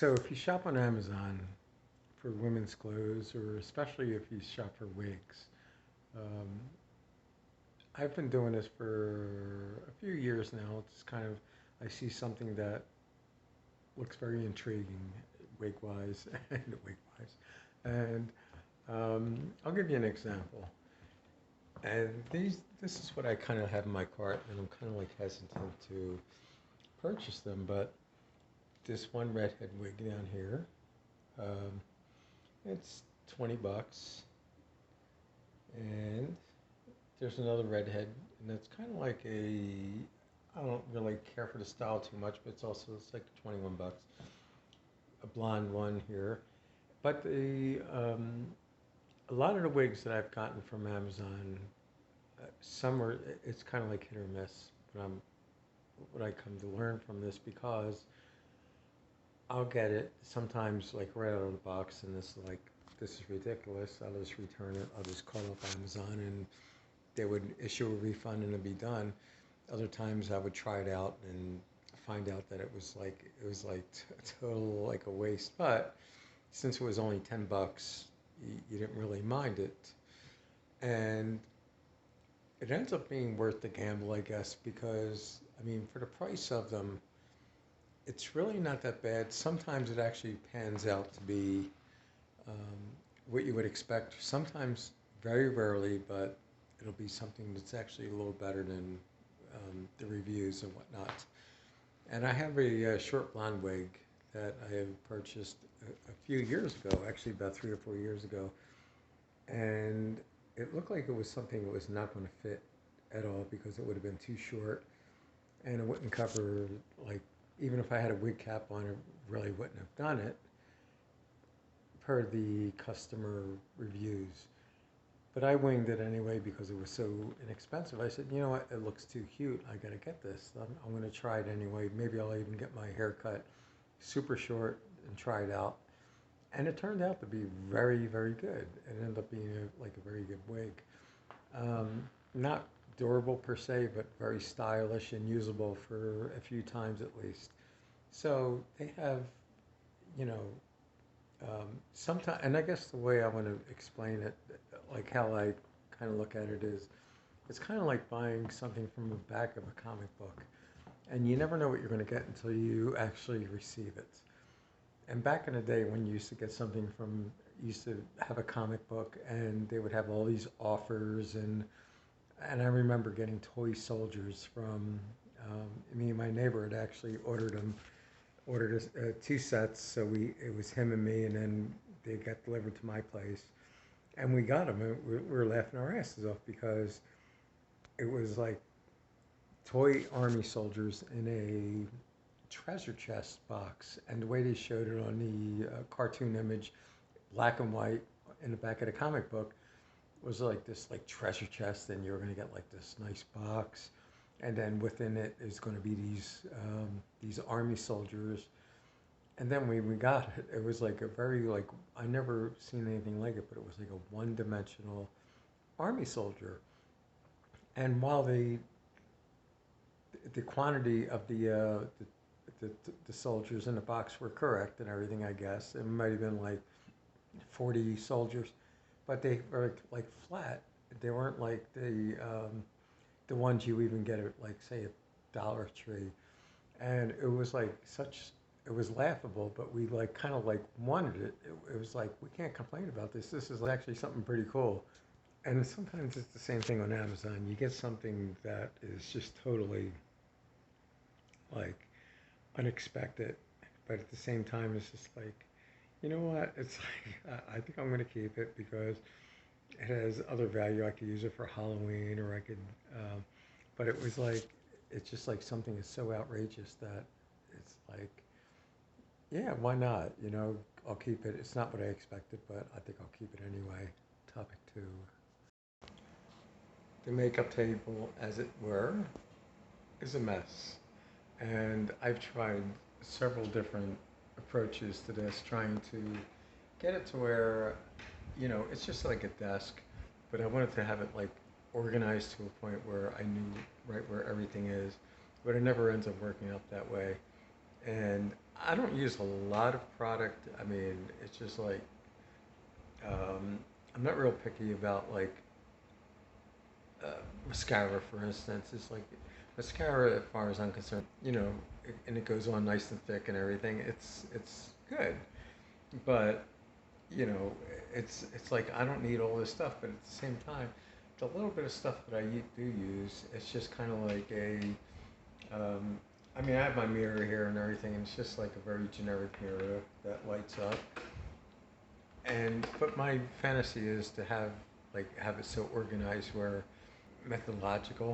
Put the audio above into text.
So if you shop on Amazon for women's clothes, or especially if you shop for wigs, um, I've been doing this for a few years now. It's kind of, I see something that looks very intriguing, wig-wise and wig-wise. And I'll give you an example. And this is what I kind of have in my cart, and I'm kind of like hesitant to purchase them. But this one redhead wig down here, um, it's 20 bucks. And there's another redhead, and that's kind of like I don't really care for the style too much, but it's like 21 bucks. A blonde one here. But a lot of the wigs that I've gotten from Amazon, some are, it's kind of like hit or miss. But what I come to learn from this, because I'll get it sometimes like right out of the box, and this is ridiculous. I'll just return it. I'll just call up Amazon, and they would issue a refund and it'd be done. Other times I would try it out and find out that total like a waste. But since it was only 10 bucks, you didn't really mind it, and it ends up being worth the gamble, I guess, because I mean, for the price of them, it's really not that bad. Sometimes it actually pans out to be um, what you would expect. Sometimes, very rarely, but it'll be something that's actually a little better than the reviews and whatnot. And I have a short blonde wig that I have purchased a few years ago, actually about 3 or 4 years ago, and it looked like it was something that was not going to fit at all because it would have been too short, and it wouldn't cover, like, even if I had a wig cap on, it really wouldn't have done it per the customer reviews. But I winged it anyway because it was so inexpensive. I said, you know what, it looks too cute. I gotta get this. I'm going to try it anyway. Maybe I'll even get my hair cut super short and try it out. And it turned out to be very, very good. It ended up being like a very good wig. Not durable per se, but very stylish and usable for a few times at least. So they have, you know, sometimes, and I guess the way I want to explain it, like how I kind of look at it is, it's kind of like buying something from the back of a comic book, and you never know what you're going to get until you actually receive it. And back in the day when you used to get something from, you used to have a comic book, and they would have all these offers, and I remember getting toy soldiers from me and my neighbor had actually ordered us, two sets. So it was him and me, and then they got delivered to my place, and we got them. And we were laughing our asses off because it was like toy army soldiers in a treasure chest box, and the way they showed it on the cartoon image, black and white, in the back of the comic book, was like this like treasure chest, and you were going to get like this nice box, and then within it is going to be these army soldiers. And then we got it. It was like a very like, I never seen anything like it, but it was like a one-dimensional army soldier. And while the quantity of the soldiers in the box were correct and everything, I guess it might have been like 40 soldiers, but they were like flat. They weren't like the ones you even get at, like, say, a Dollar Tree. And it was like it was laughable, but we like kind of like wanted it. It was like, we can't complain about this. This is actually something pretty cool. And sometimes it's the same thing on Amazon. You get something that is just totally like unexpected, but at the same time, it's just like, you know what? It's like, I think I'm going to keep it because it has other value. I could use it for Halloween, or I could, um, but it was like, it's just like something is so outrageous that it's like, yeah, why not? I'll keep it. It's not what I expected, but I think I'll keep it anyway. Topic two. The makeup table, as it were, is a mess. And I've tried several different approaches to this, trying to get it to where, it's just like a desk, but I wanted to have it like organized to a point where I knew right where everything is, but it never ends up working out that way. And I don't use a lot of product. I mean, it's just like I'm not real picky about like uh, mascara, for instance. It's like mascara, as far as I'm concerned, and it goes on nice and thick and everything. It's good, but you know, it's like I don't need all this stuff, but at the same time, the little bit of stuff that do use, it's just kind of like a. Um, I mean, I have my mirror here and everything, and it's just like a very generic mirror that lights up. And but my fantasy is to have it so organized where methodological